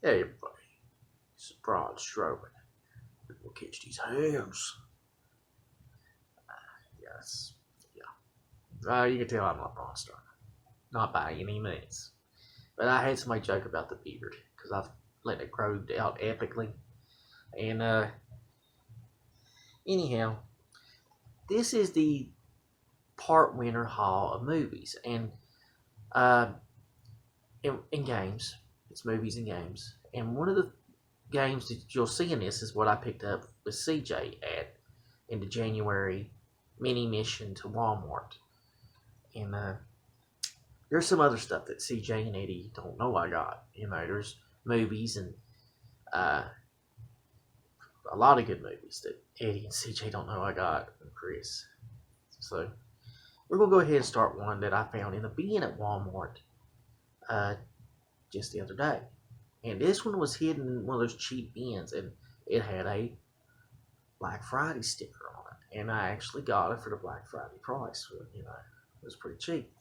Hey everybody, this is Braun Strowman. We'll catch these hands. Yes, yeah. You can tell I'm not Braun Strowman. Not by any means. But I had somebody joke about the beard, because I've let it grow out epically. And, anyhow, this is the part winner haul of movies. And, in games, it's movies and games. And one of the games that you'll see in this is what I picked up with CJ at in the January mini mission to Walmart. And there's some other stuff that CJ and Eddie don't know I got. There's movies and a lot of good movies that Eddie and CJ don't know I got, and Chris. So we're going to go ahead and start one that I found in a bin at Walmart just the other day. And this one was hidden in one of those cheap bins, and it had a Black Friday sticker on it. And I actually got it for the Black Friday price. It was pretty cheap.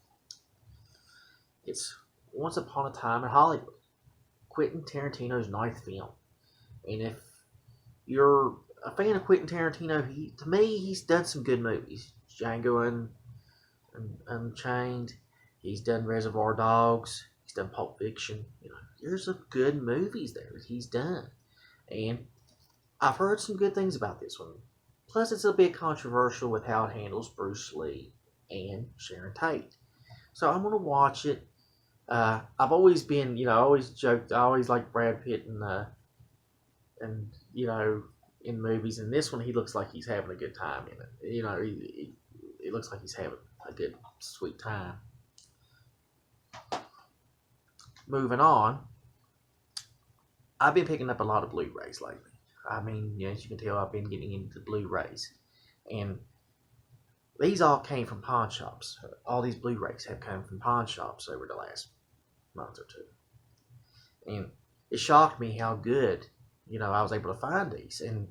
It's Once Upon a Time in Hollywood, Quentin Tarantino's ninth film. And if you're a fan of Quentin Tarantino, to me, he's done some good movies. Django Unchained. He's done Reservoir Dogs. He's done Pulp Fiction. There's some good movies there that he's done. And I've heard some good things about this one. Plus, it's a bit controversial with how it handles Bruce Lee and Sharon Tate. So I'm going to watch it. I've always been, I always joked, I always liked Brad Pitt and in movies. And this one, he looks like he's having a good time in it. It looks like he's having a good, sweet time. Moving on, I've been picking up a lot of Blu-rays lately. As you can tell, I've been getting into Blu-rays. And these all came from pawn shops. All these Blu-rays have come from pawn shops over the last month or two. And it shocked me how good, I was able to find these. And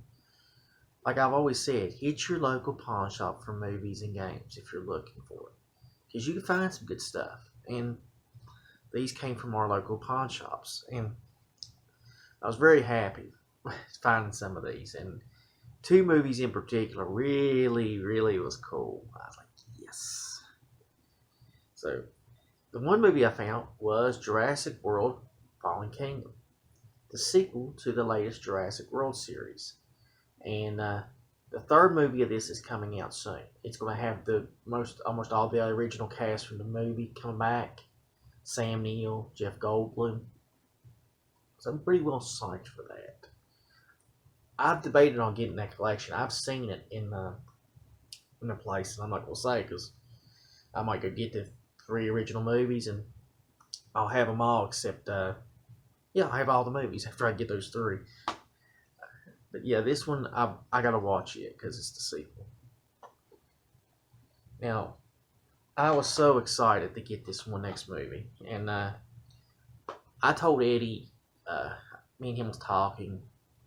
like I've always said, hit your local pawn shop for movies and games if you're looking for it. Because you can find some good stuff. And these came from our local pawn shops. And I was very happy finding some of these. And two movies in particular really, really was cool. I was like, yes. So, the one movie I found was Jurassic World Fallen Kingdom, the sequel to the latest Jurassic World series. And the third movie of this is coming out soon. It's going to have almost all the original cast from the movie come back. Sam Neill, Jeff Goldblum. So I'm pretty well psyched for that. I've debated on getting that collection. I've seen it in a place, and I'm not going to say because I might go get the 3 original movies, and I'll have them all except, I'll have all the movies after I get those 3. But yeah, this one, I got to watch it because it's the sequel. Now, I was so excited to get this one next movie, and I told Eddie, me and him was talking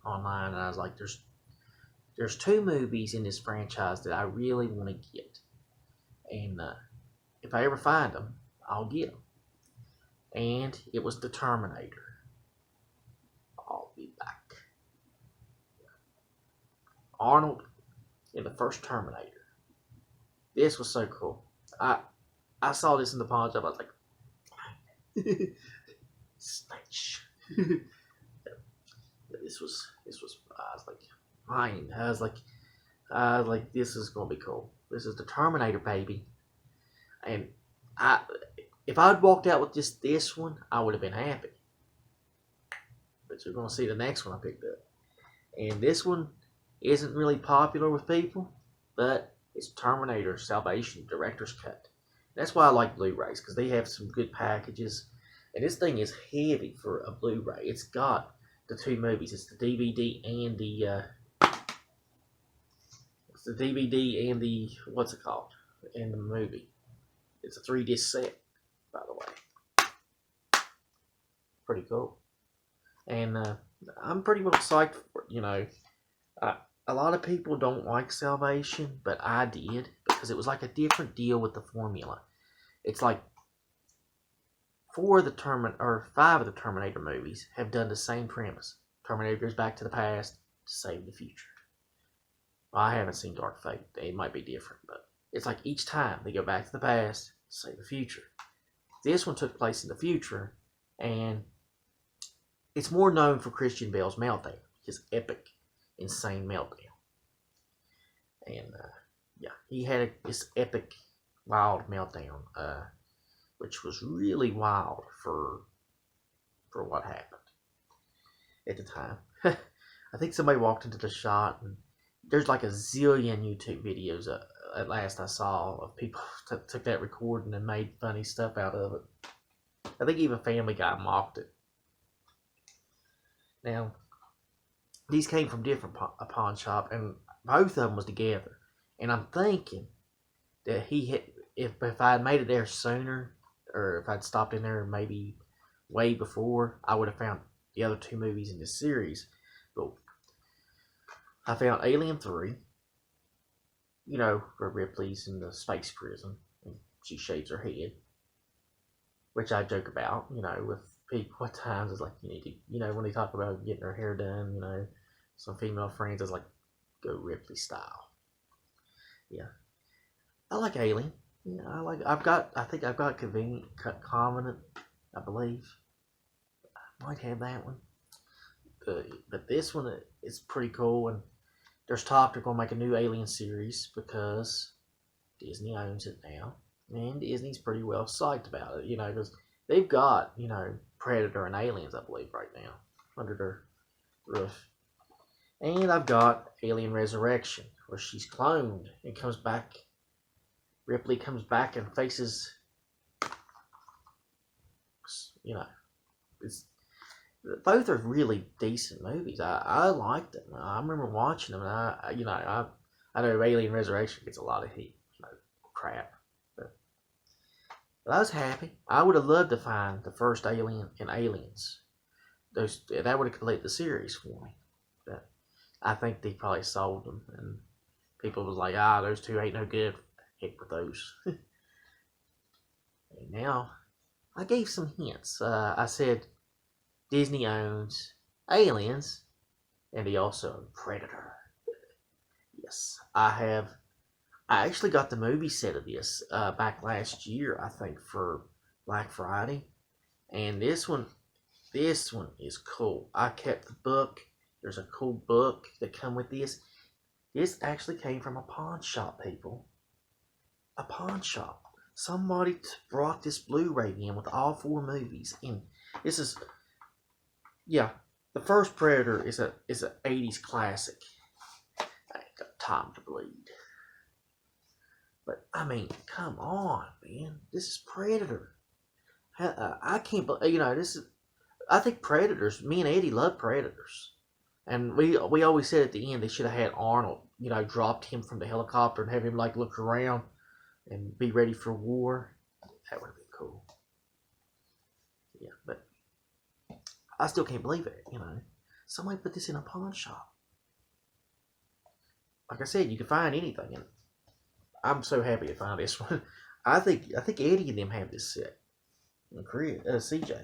online, and I was like, there's 2 movies in this franchise that I really want to get, and if I ever find them, I'll get them. And it was the Terminator. I'll be back. Arnold in the first Terminator. This was so cool. I saw this in the pawn shop. I was like, snatch. This was. I was like, mine. I was like, this is gonna be cool. This is the Terminator, baby. And if I'd walked out with just this one, I would have been happy. But you're gonna see the next one I picked up, and this one isn't really popular with people, but it's Terminator Salvation Director's Cut. That's why I like Blu-rays, because they have some good packages. And this thing is heavy for a Blu-ray. It's got the 2 movies. It's the DVD and what's it called? And the movie. It's a 3-disc set, by the way. Pretty cool. And I'm pretty well psyched for it. A lot of people don't like Salvation, but I did, because it was like a different deal with the formula. It's like 5 of the Terminator movies have done the same premise. Terminator goes back to the past to save the future. Well, I haven't seen Dark Fate. It might be different, but it's like each time they go back to the past to save the future. This one took place in the future, and it's more known for Christian Bale's meltdown, his epic, insane meltdown. And yeah, he had this epic, wild meltdown, which was really wild for what happened at the time. I think somebody walked into the shot, and there's like a zillion YouTube videos at last I saw of people took that recording and made funny stuff out of it. I think even Family Guy mocked it. Now, these came from different pawn shop, and both of them was together. And I'm thinking that he had, if I had made it there sooner, or if I'd stopped in there maybe way before, I would have found the other 2 movies in this series. But I found Alien 3, you know, where Ripley's in the space prison and she shaves her head, which I joke about, you know, with people at times. It's like, you need to, you know, when they talk about getting her hair done, you know, some female friends, it's like, go Ripley style. Yeah. I like Alien. Yeah, I think I've got Convenient Covenant, I believe. I might have that one. But this one is pretty cool, and there's talk they're going to make a new Alien series because Disney owns it now. And Disney's pretty well psyched about it, you know, because they've got, you know, Predator and Aliens, I believe, right now, under their roof. And I've got Alien Resurrection, where she's cloned and comes back. Ripley comes back and faces, you know, both are really decent movies. I liked them. I remember watching them, and I know Alien Resurrection gets a lot of heat, you know, crap. But I was happy. I would have loved to find the first Alien and Aliens. That would have completed the series for me. But I think they probably sold them, and people was like, those 2 ain't no good. Heck with those. And now, I gave some hints. I said Disney owns Aliens, and they also own Predator. Yes, I have. I actually got the movie set of this back last year, I think, for Black Friday. And this one is cool. I kept the book. There's a cool book that come with this. This actually came from a pawn shop, people. A pawn shop. Somebody brought this Blu-ray in with all 4 movies, and this is, yeah, the first Predator is a 80s classic. I ain't got time to bleed, but I mean, come on, man, this is Predator. I can't believe, you know, this is. I think Predators. Me and Eddie love Predators, and we always said at the end they should have had Arnold, you know, dropped him from the helicopter and have him like look around and be ready for war. That would have been cool. Yeah, but I still can't believe it, you know. Somebody put this in a pawn shop. Like I said, you can find anything, and I'm so happy to find this one. I think Eddie and them have this set. And CJ.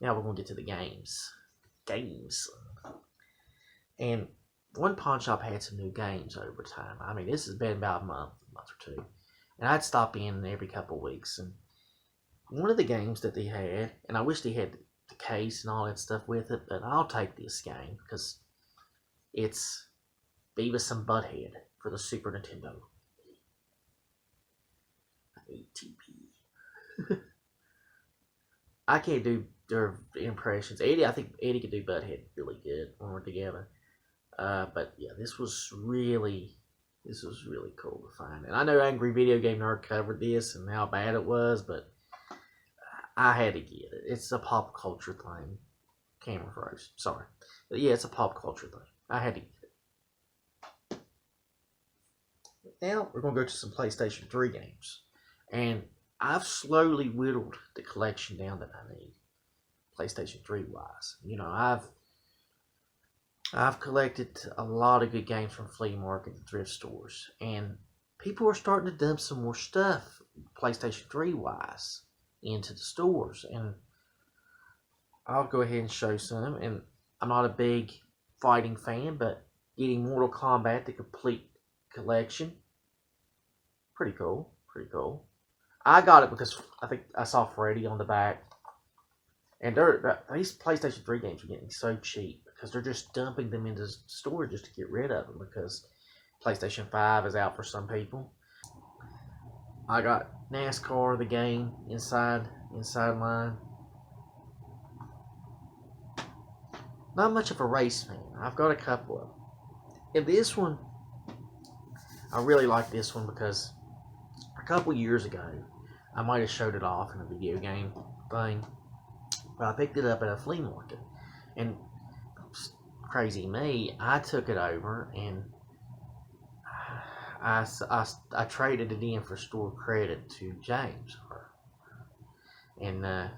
Now we're gonna get to the games. And one pawn shop had some new games over time. I mean, this has been about a month or 2. And I'd stop in every couple of weeks. And one of the games that they had, and I wish they had the case and all that stuff with it, but I'll take this game because it's Beavis and Butthead for the Super Nintendo. ATP. I can't do their impressions. I think Eddie could do Butthead really good when we're together. But yeah, this was really cool to find. And I know Angry Video Game Nerd covered this and how bad it was, but I had to get it. It's a pop culture thing. Camera froze. Sorry. But yeah, it's a pop culture thing. I had to get it. Now we're going to go to some PlayStation 3 games. And I've slowly whittled the collection down that I need. PlayStation 3 wise. You know, I've collected a lot of good games from flea market and thrift stores, and people are starting to dump some more stuff PlayStation 3 wise. into the stores. And I'll go ahead and show some. And I'm not a big fighting fan, but getting Mortal Kombat, the complete collection, pretty cool. Pretty cool. I got it because I think I saw Freddy on the back. And these PlayStation 3 games are getting so cheap because they're just dumping them into stores just to get rid of them because PlayStation 5 is out for some people. I got NASCAR, the game, inside line. Not much of a race fan. I've got a couple of them. And this one, I really like this one because a couple years ago, I might have showed it off in a video game thing. But I picked it up at a flea market. And crazy me, I took it over and I traded it in for store credit to James. And at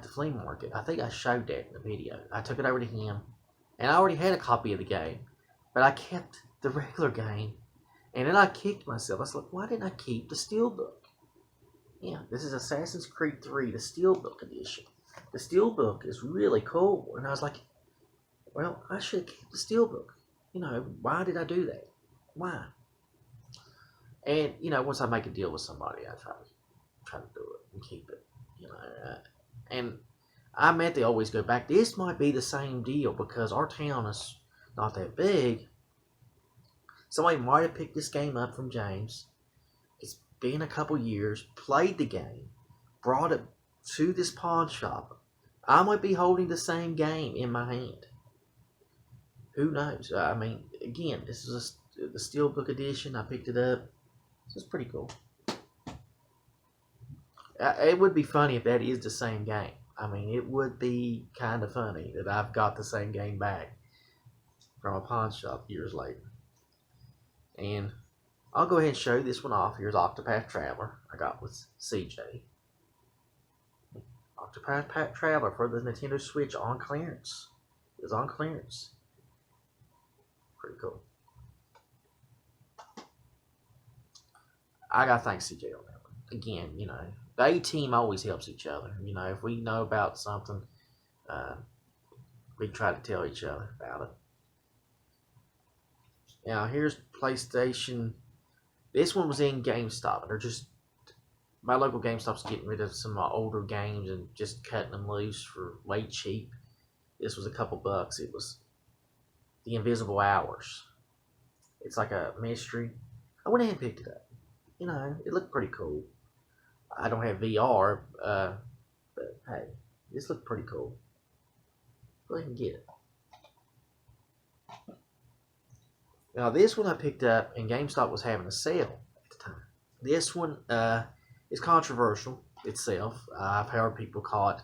the flea market, I think I showed that in the video. I took it over to him, and I already had a copy of the game, but I kept the regular game. And then I kicked myself. I was like, why didn't I keep the Steelbook? Yeah, this is Assassin's Creed 3, the Steelbook edition. The Steelbook is really cool. And I was like, well, I should have kept the Steelbook. Why did I do that? Why? And, once I make a deal with somebody, I try to do it and keep it. And I meant they always go back. This might be the same deal because our town is not that big. Somebody might have picked this game up from James. It's been a couple years, played the game, brought it to this pawn shop. I might be holding the same game in my hand. Who knows? I mean, again, this is the Steelbook edition. I picked it up. This is pretty cool. It would be funny if that is the same game. I mean, it would be kind of funny that I've got the same game back from a pawn shop years later. And I'll go ahead and show this one off. Here's Octopath Traveler I got with CJ. Octopath Traveler for the Nintendo Switch on clearance. It was on clearance. Pretty cool. I gotta thank CJ on that one. Again, the A-team always helps each other. If we know about something, we try to tell each other about it. Now, here's PlayStation. This one was in GameStop. My local GameStop's getting rid of some older games and just cutting them loose for way cheap. This was a couple bucks. It was The Invisible Hours. It's like a mystery. I went ahead and picked it up. It looked pretty cool. I don't have VR, but hey, this looked pretty cool. Go ahead and get it. Now, this one I picked up, and GameStop was having a sale at the time. This one is controversial itself. I've heard people call it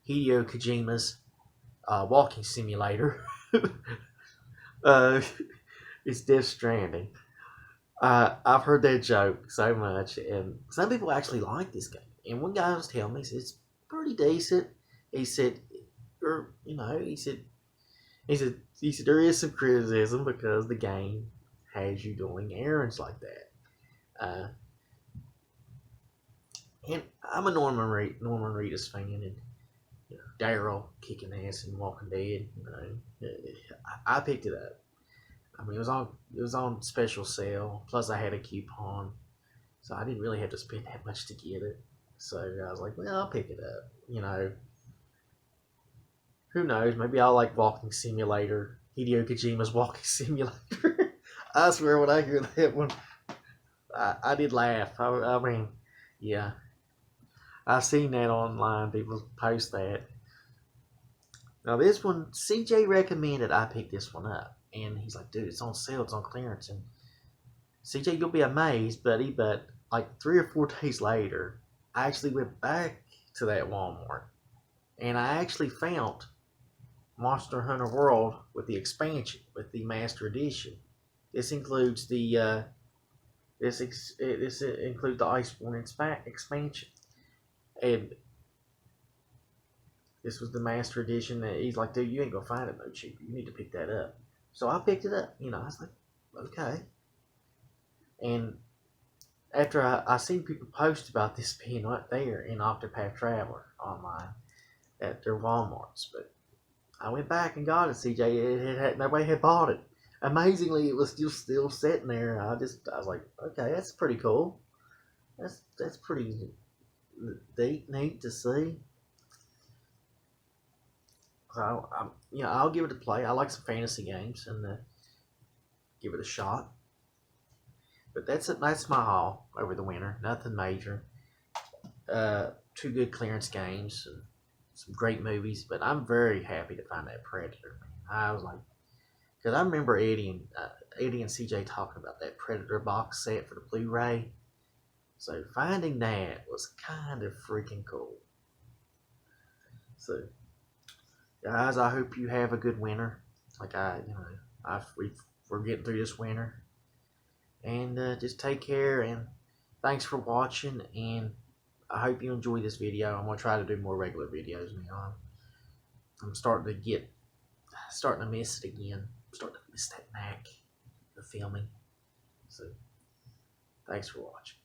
Hideo Kojima's walking simulator. It's Death Stranding. I've heard that joke so much, and some people actually like this game. And one guy was telling me, he said, it's pretty decent. He said, he said there is some criticism because the game has you doing errands like that. And I'm a Norman Reedus fan, and Daryl kicking ass and Walking Dead. I picked it up. I mean, it was on special sale. Plus, I had a coupon, so I didn't really have to spend that much to get it. So I was like, well, I'll pick it up. Who knows? Maybe I'll like Walking Simulator. Hideo Kojima's Walking Simulator. I swear, when I hear that one, I did laugh. I mean, yeah. I've seen that online. People post that. Now, this one, CJ recommended I pick this one up. And he's like, dude, it's on sale. It's on clearance. And CJ, you'll be amazed, buddy, but like 3 or 4 days later, I actually went back to that Walmart. And I actually found Monster Hunter World with the expansion, with the Master Edition. This includes the this includes the Iceborne expansion, and this was the Master Edition. That he's like, dude, you ain't gonna find it no cheaper. You need to pick that up. So I picked it up. I was like, okay. And after I seen people post about this being right there in Octopath Traveler online at their WalMarts, but I went back and got it. CJ, nobody had bought it. Amazingly, it was still sitting there. I was like, okay, that's pretty cool. That's pretty neat to see. So I'll give it a play. I like some fantasy games and give it a shot. But that's my haul over the winter. Nothing major. Two good clearance games and some great movies. But I'm very happy to find that Predator. Man. I was like, because I remember Eddie and CJ talking about that Predator box set for the Blu-ray. So finding that was kind of freaking cool. So guys, I hope you have a good winter. Like we're getting through this winter, and just take care. And thanks for watching. And I hope you enjoy this video. I'm gonna try to do more regular videos now. I'm starting to miss it again. I'm starting to miss that knack of filming. So thanks for watching.